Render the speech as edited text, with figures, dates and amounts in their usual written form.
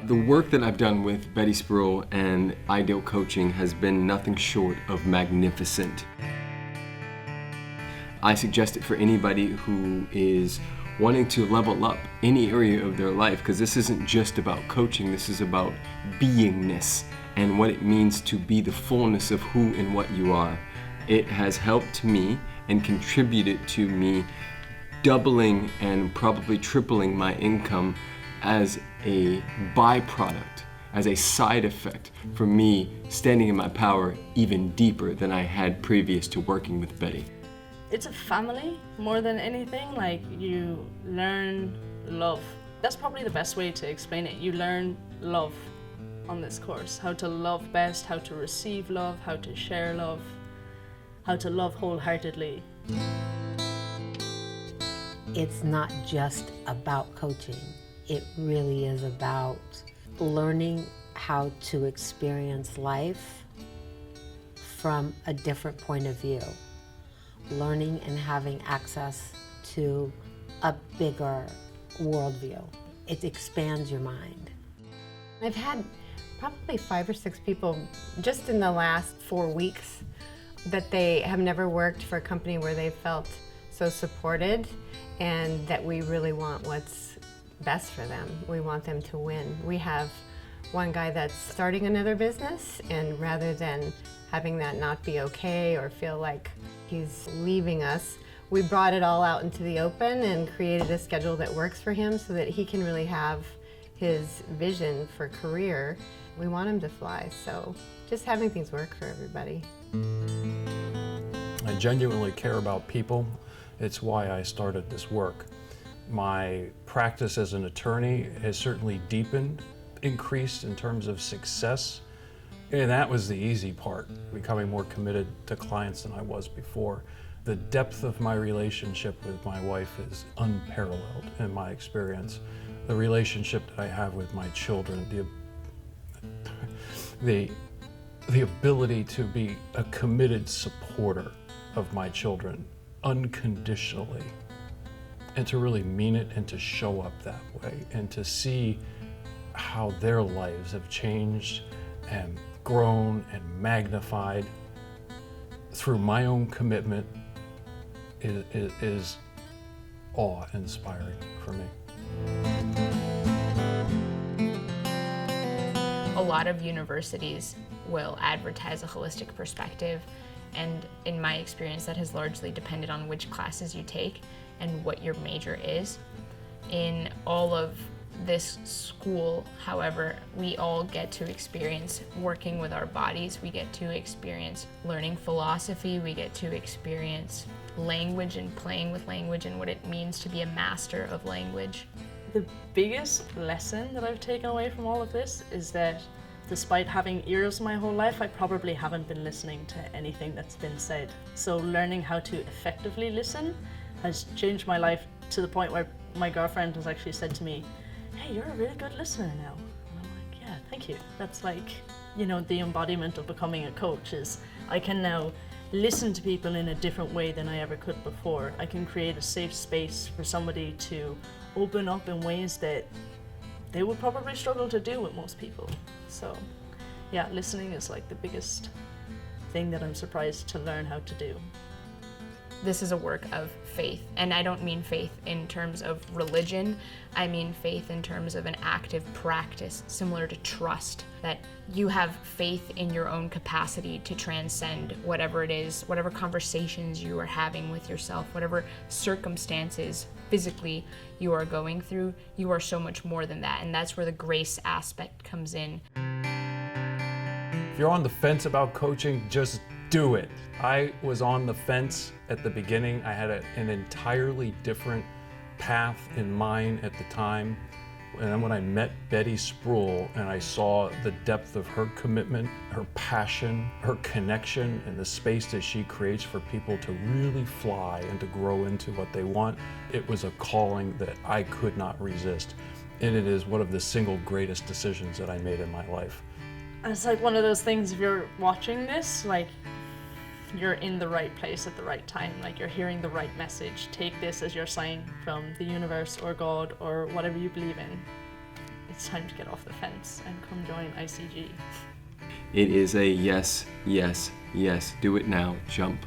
The work that I've done with Betty Spruill and Ideal Coaching has been nothing short of magnificent. I suggest it for anybody who is wanting to level up any area of their life, because this isn't just about coaching, this is about beingness and what it means to be the fullness of who and what you are. It has helped me and contributed to me doubling and probably tripling my income as a byproduct, as a side effect for me standing in my power even deeper than I had previous to working with Betty. It's a family more than anything. Like, you learn love. That's probably the best way to explain it. You learn love on this course. How to love best, how to receive love, how to share love, how to love wholeheartedly. It's not just about coaching. It really is about learning how to experience life from a different point of view. Learning and having access to a bigger worldview. It expands your mind. I've had probably 5 or 6 people just in the last 4 weeks that they have never worked for a company where they felt so supported, and that we really want what's best for them. We want them to win. We have one guy that's starting another business, and rather than having that not be okay or feel like he's leaving us, we brought it all out into the open and created a schedule that works for him so that he can really have his vision for career. We want him to fly, so just having things work for everybody. I genuinely care about people. It's why I started this work. My practice as an attorney has certainly deepened, increased in terms of success. And that was the easy part, becoming more committed to clients than I was before. The depth of my relationship with my wife is unparalleled in my experience. The relationship that I have with my children, the ability to be a committed supporter of my children unconditionally, and to really mean it and to show up that way and to see how their lives have changed and grown and magnified through my own commitment is awe-inspiring for me. A lot of universities will advertise a holistic perspective, and in my experience that has largely depended on which classes you take and what your major is. In all of this school, however, we all get to experience working with our bodies. We get to experience learning philosophy. We get to experience language and playing with language and what it means to be a master of language. The biggest lesson that I've taken away from all of this is that despite having ears my whole life, I probably haven't been listening to anything that's been said. So learning how to effectively listen has changed my life to the point where my girlfriend has actually said to me, "Hey, you're a really good listener now." And I'm like, yeah, thank you. That's like, the embodiment of becoming a coach is I can now listen to people in a different way than I ever could before. I can create a safe space for somebody to open up in ways that they would probably struggle to do with most people. So yeah, listening is like the biggest thing that I'm surprised to learn how to do. This is a work of faith, and I don't mean faith in terms of religion. I mean faith in terms of an active practice, similar to trust, that you have faith in your own capacity to transcend whatever it is, whatever conversations you are having with yourself, whatever circumstances physically you are going through. You are so much more than that, and that's where the grace aspect comes in. If you're on the fence about coaching, just do it. I was on the fence at the beginning. I had an entirely different path in mind at the time. And then when I met Betty Spruill and I saw the depth of her commitment, her passion, her connection, and the space that she creates for people to really fly and to grow into what they want, it was a calling that I could not resist. And it is one of the single greatest decisions that I made in my life. It's like one of those things, if you're watching this, like, you're in the right place at the right time, like you're hearing the right message. Take this as your sign from the universe or God or whatever you believe in. it's time to get off the fence and come join ICG. It is a yes, yes, yes. Do it now. Jump.